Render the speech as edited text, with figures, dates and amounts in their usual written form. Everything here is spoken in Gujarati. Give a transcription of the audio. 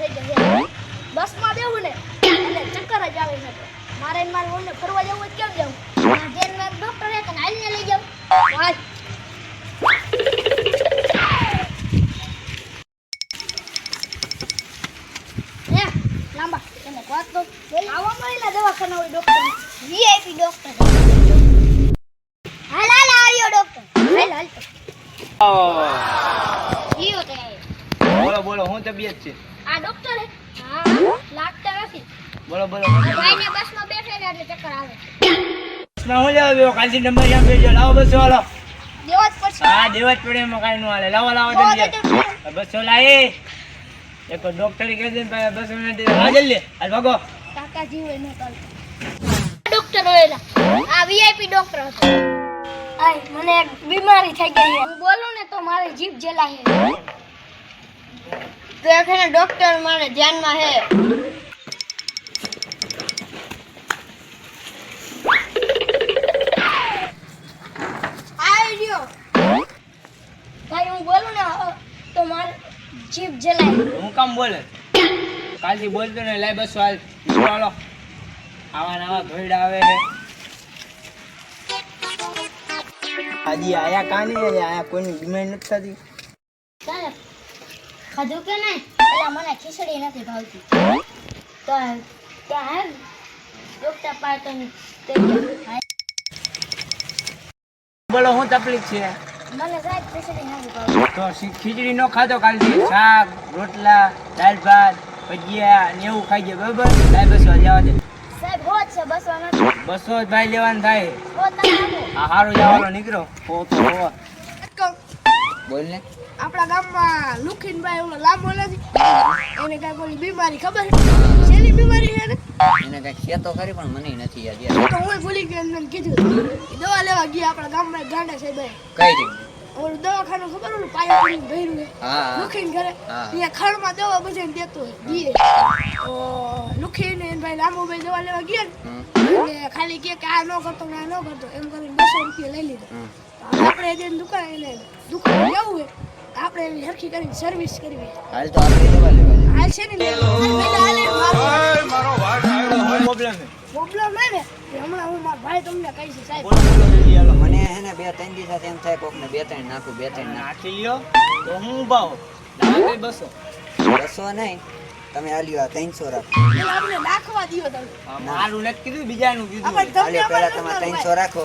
થઈ ગઈ. બસમાં બેહું ને એટલે ચક્કર જ આવે છે. મારે ને મારી મમ્મીને ફરવા જવું હોય કેમ જાઉં? ઘેરમાં ડોક્ટર હે કે હાલીને લઈ જાઉં? હાલ. હે લાંબા તને વાત તો આવા મળેલા દવાખાના હોય ડોક્ટર વીઆઈપી ડોક્ટર. હાલ હાલ આવ્યો ડોક્ટર. હાલ હાલ ઈયો તે બોલો બોલો હું તબિયત છે? આ ડોક્ટર હે? હા લાગતા નથી. બોલો બોલો ભાઈને બસમાં બેઠે ને એટલે ચક્કર આવે. બસમાં હું લેવા બેહો? કાલથી નંબર યાદ બેજો. લાવો બસો હાલો. દેવા જ પડશે. હા દેવા જ પડે એમાં કાંઈ ન હાલે. લાવો લાવો જલ્દી બસો લાવી. એક ડોક્ટરે કહી દે બસો મિનિટ હા જલ્દી હાલ ભાગો. કાકા જીવે ન ચાલ. ડોક્ટર હોયલા આ વીઆઈપી ડોક્ટર હતો. આય મને એક બીમારી થઈ ગઈ છે. હું બોલું ને તો મારી જીભ જલાય છે. તો એખને ડોક્ટર મારે ધ્યાનમાં હે. આયો ભાઈ હું બોલું ને તો મારી જીભ જલાય. હું કામ બોલે? કાલથી બોલતો ને લાઈ બસો હાલ હાલો. આવા નવા ઘોડા આવે છે. હજી આયા કાની આયા કોઈની બીમારી નથી થતી. સાહેબ ખાધું કે નહીં? પેલા મને ખીચડી નથી ભાવતી. તો હે ડોક્ટર પાસે બોલો હું તકલીફ છે? મને સાહેબ ખીચડી નથી ભાવતી. તો ખીચડી નો ખાતો કાલથી શાક રોટલા દાળ ભાત ભજીયા ને એવું ખાઈ જાય બરોબર. લાઈ બસો જવા દે. સાહેબ હોત છે બસો નથી. બસો જ ભાઈ લેવાનું થાય. હો તમે આપો. આ હારું જવાનો નીકળો હો તો હો. બોલ ને. આપણા ગામમાં લુખીનભાઈ ઓલો લાંબો નથી એને કાંઈ કોઈ બીમારી ખબર છે? શેની બીમારી છે ને? એને કઈ છે તો ખરી પણ મને નથી યાદ યાર. તો હું ભૂલી ગયો એમને કીધું એ દવા લેવા ગયા આપણા ગામમાં એક ગાંડા સાહેબ કઈ રીતે? ઓલું દવાખાનું ખબર ઓલું પાયો કરીને ભર્યું છે હા લુખીન ઘરે હા. અહીંયા ખડમાં દવા બધાને દેતો હોય દીએ. તો લુખીન એને ભાઈ લાંબોભાઈ દવા લેવા ગયા ને એટલે ખાલી કે આ ન કરતો ને આ ન કરતો એમ કરીને 200 રૂપિયા લઈ લીધો. આપણે એને દુકાન જવું હોય આપણે એની હરખી કરીને સર્વિસ કરવી. હાલ તો આપણે દવા લેવા જાય. હાલ છે ને પ્રોબ્લેમ છે? પ્રોબ્લેમ હે ને એ હમણાં હું મારા ભાઈ તમને કહીશ સાહેબ. બોલો બોલો જલ્દી હાલો. મને હે ને 2-3 દિવસ એમ થાય કોક ને 2-3 નાખું 2-3 નાખું. નાખી લ્યો તો હું ઊભા હો. લાવો કઈ બસો. 200 નહીં તમે આલ્યો 300 રાખો. પેલા આપણે નાખવા દ્યો તમે. મારું નથી કીધું બીજાનું કીધું. આપણે તમને આલ્યો પેલા અમારે તમે નથી 300 રાખો.